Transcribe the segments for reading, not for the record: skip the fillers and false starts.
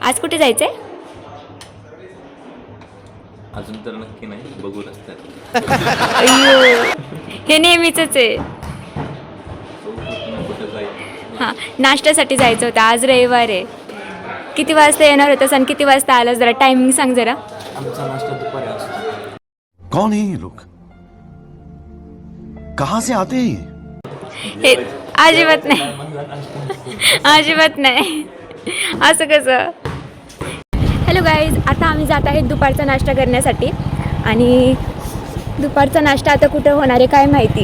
आज कुठे जायचंय? अजून तर नक्की नाही, बघू रस्त्यात. अय्यो, हे नेहमीचंच आहे. कुठं जायचं? हां, नाश्त्यासाठी जायचं होतं. आज रविवार आहे. किती वाजता येणार होतास आणि किती वाजता आलास? जरा टायमिंग सांग जरा. आमचा नाश्ता दुपारी असतो. कौन है ये लोग? कहाँ से आते हैं? हे अजिबात नाही, अजिबात नाही. असं कसं? हॅलो गाईज, आता आम्ही जात आहेत दुपारचा नाश्ता करण्यासाठी. आणि दुपारचा नाश्ता आता कुठं होणार आहे काय माहिती.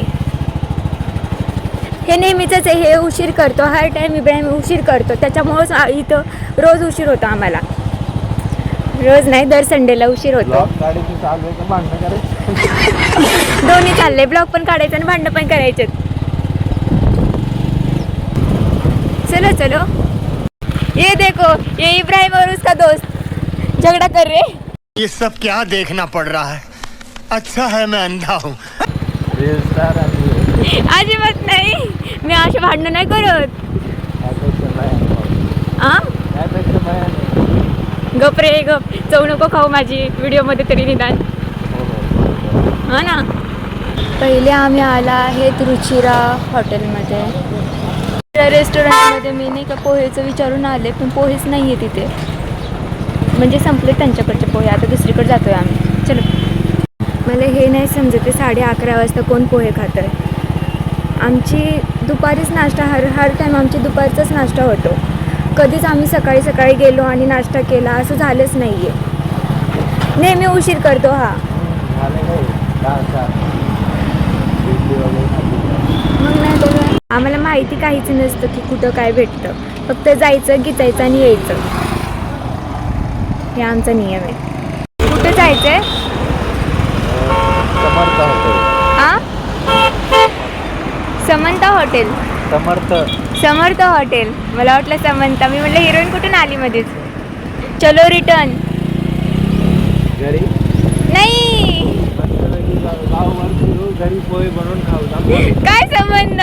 हे नेहमीचंच आहे, हे उशीर करतो हर टाईम. इब्राहिम उशीर करतो, त्याच्यामुळंच इथं रोज उशीर होतो आम्हाला. रोज नाही, दर संडेला उशीर होतो. दोन्ही चाललंय, ब्लॉग पण काढायचं आणि भांडणं पण करायचे. चलो चलो, ये देखो, ये इब्राहिम और उसका दोस्त झगड़ा कर रहे. ये सब क्या देखना पड़ रहा है? अच्छा है मैं अंधा हूँ. अजिबात नाही, मी असे भांडणं नाही करत. गप रे गप, चव नको खाऊ माझी व्हिडिओमध्ये तरी निदान. हा ना. पहिले आम्ही आला आहेत रुचिरा हॉटेलमध्ये. रेस्टॉरंटमध्ये मी नाही का पोहेचं विचारून आले, पण पोहेच नाही आहे तिथे. म्हणजे संपले त्यांच्याकडचे पोहे. आता दुसरीकडे जातो आहे आम्ही. चलो. मला हे नाही समजते 11:30 वाजता कोण पोहे खातं आहे. आमची दुपारीच नाश्ता, हर टाईम आमची दुपारचाच नाश्ता होतो. कधीच आम्ही सकाळी सकाळी गेलो आणि नाश्ता केला असं झालंच नाही आहे. नेहमी उशीर करतो हा. मग नाही तर आम्हाला माहिती काहीच नसतं की कुठं काय भेटतं. फक्त जायचं, गिचायचं आणि यायचं. हे आमचा नियम आहे. कुठं जायचं आहे? समंता हॉटेल. समर्थ हॉटेल. मला वाटलं समंता. मी म्हटलं हिरोईन कुठून आली मध्येच. चलो रिटर्न. नाही, घरी पोहे बनवून खाऊ. काय संबंध?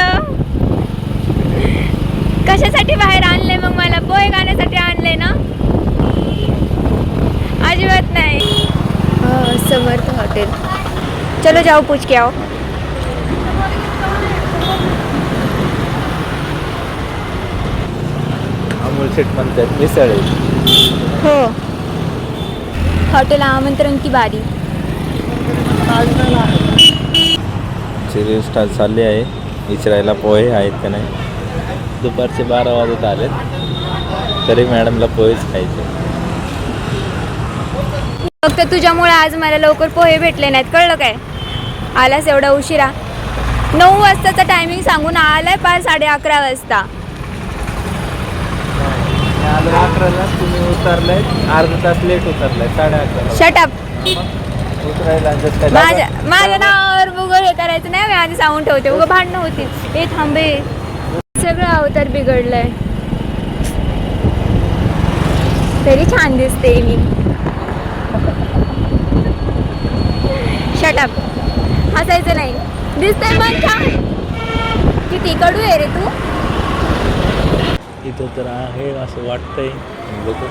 कशासाठी बाहेर आणले मग मला? पोहे खाण्यासाठी आणले ना? अजिबात नाही. समर्थ हॉटेल. चलो जाओ, पूछ के आओ. अमोल शेट म्हणतात मिसळ आहे. हो, हॉटेल आमंत्रण की बारी. सिरियल स्टार चालले आहे विचारायला पोहे आहेत का नाही. दुपारचे 12 वाजत आलेत, तरी मॅडमला पोहेच खायचे. फक्त तुझ्यामुळे आज मला लवकर पोहे भेटले नाहीत, कळलं काय? आलास एवढा उशिरा. 9 वाजताचा टायमिंग सांगून आलाय पार 11:30 वाजता. 11ला तुम्ही उतरलाय, अर्धा तास लेट उतरलाय. 11:30. Shut up. उतरायला माझ्या नावावर उगं हे करायचं नाही. मी आधी सांगून ठेवते, उगं भांडणं होती. हे थांबे, सगळं अवतार बिघडलंय. तरी छान दिसते मी. Shut up. हसायचं नाही. दिसतंय पण छान. किती कडू आहे रे तू. इथं तर आहे असं वाटतंय. बघू.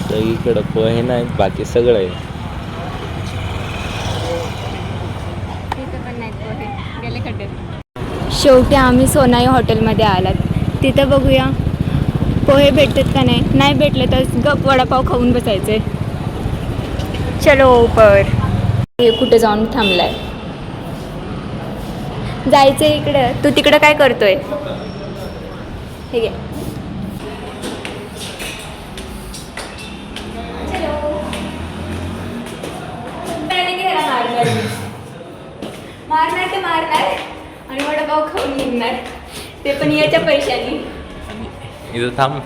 सगळीकडं पोहे नाहीत, बाकी सगळं आहे. शेवटी आम्ही सोनाई हॉटेलमध्ये आलात. तिथं बघूया पोहे भेटतात का नाही. नाही भेटले तर गप वडापाव खाऊन बसायचे. चलो ऊपर. हे कुठे जाऊन थांबलाय? जायचं इकडं. तू तिकडं काय करतोय? हे घे. मारणार ते मारणार आणि वडापाव खाऊन निघणार, ते पण याच्या पैशानी. इथं थांब.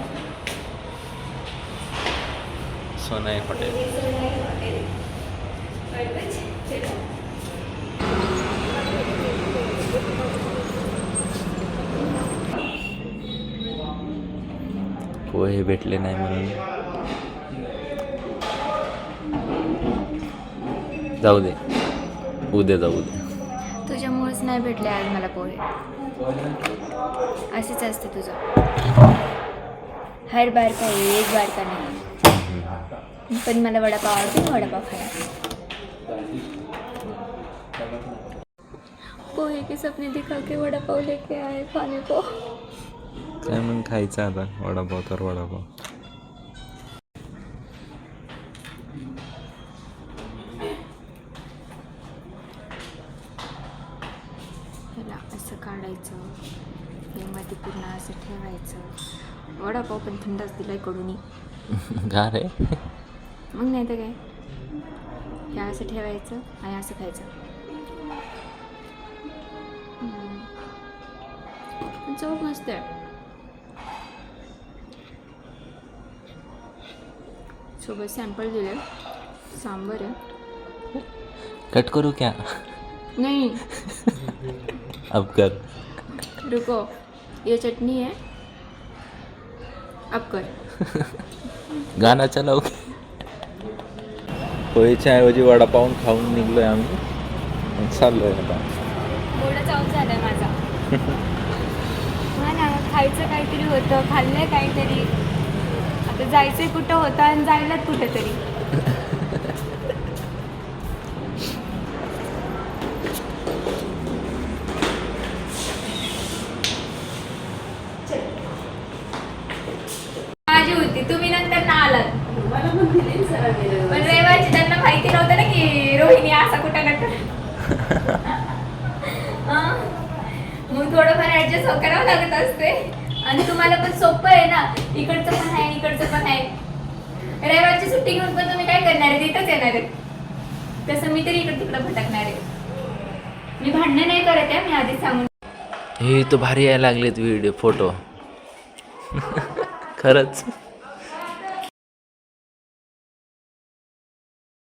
सोनाई हॉटेल. पोहे भेटले नाही म्हणून जाऊ दे. उद्या जाऊ उद्या. तुझ्यामुळेच नाही भेटले आज मला पोहे. असेच असते तुझं, हर बार का एक बार का नाही. पण मला वडापाव आवडते, वडापाव खाया. पोहे के सपने दिखा के वडापाव लेके आए खाने को. काय मग खायचं आता, वडापाव तर वडापाव. ह्याला असं काढायचं, हे मध्ये पूर्ण असं ठेवायचं. वडापाव पण थंडच दिलाय कडूनी. का रे? मग नाही तर काय, हे असं ठेवायचं आणि असं खायचं. चव मस्त आहे. सोबत सॅम्पल दिले, सांबर आहे. कट करू क्या? नहीं अब कर. रुको, ये चटनी है, अब कर. गाणं चलाव. पोहेच्या ऐवजी वडापाव खाऊन निघलोय आम्ही, चाललोय आता. गोडा चावून झालाय माझा. हा ना, खायचं काहीतरी होतं, खाल्लंय काहीतरी. आता जायचंय कुठं होतं आणि जायलाच कुठं तरी. माझी होती, तुम्ही नंतर ना आलात. पण रविवारची त्यांना माहिती नव्हतं ना की रोहिणी असा कुठं ना मग थोडंफार ऍडजस्ट करावं लागत असते. आणि तुम्हाला पण सोपं आहे ना, इकडचं पण आहे इकडचं पण आहे. रविवारची सुट्टी घेऊन पण तुम्ही काय करणार आहे, तिथंच येणार आहे. तसं मी तरी इकडं तिकडं भटकणार आहे. मी भांडणं नाही करत आहे, मी आधीच सांगून. हे तो भारी यायला लागलेत व्हिडिओ फोटो. खरंच.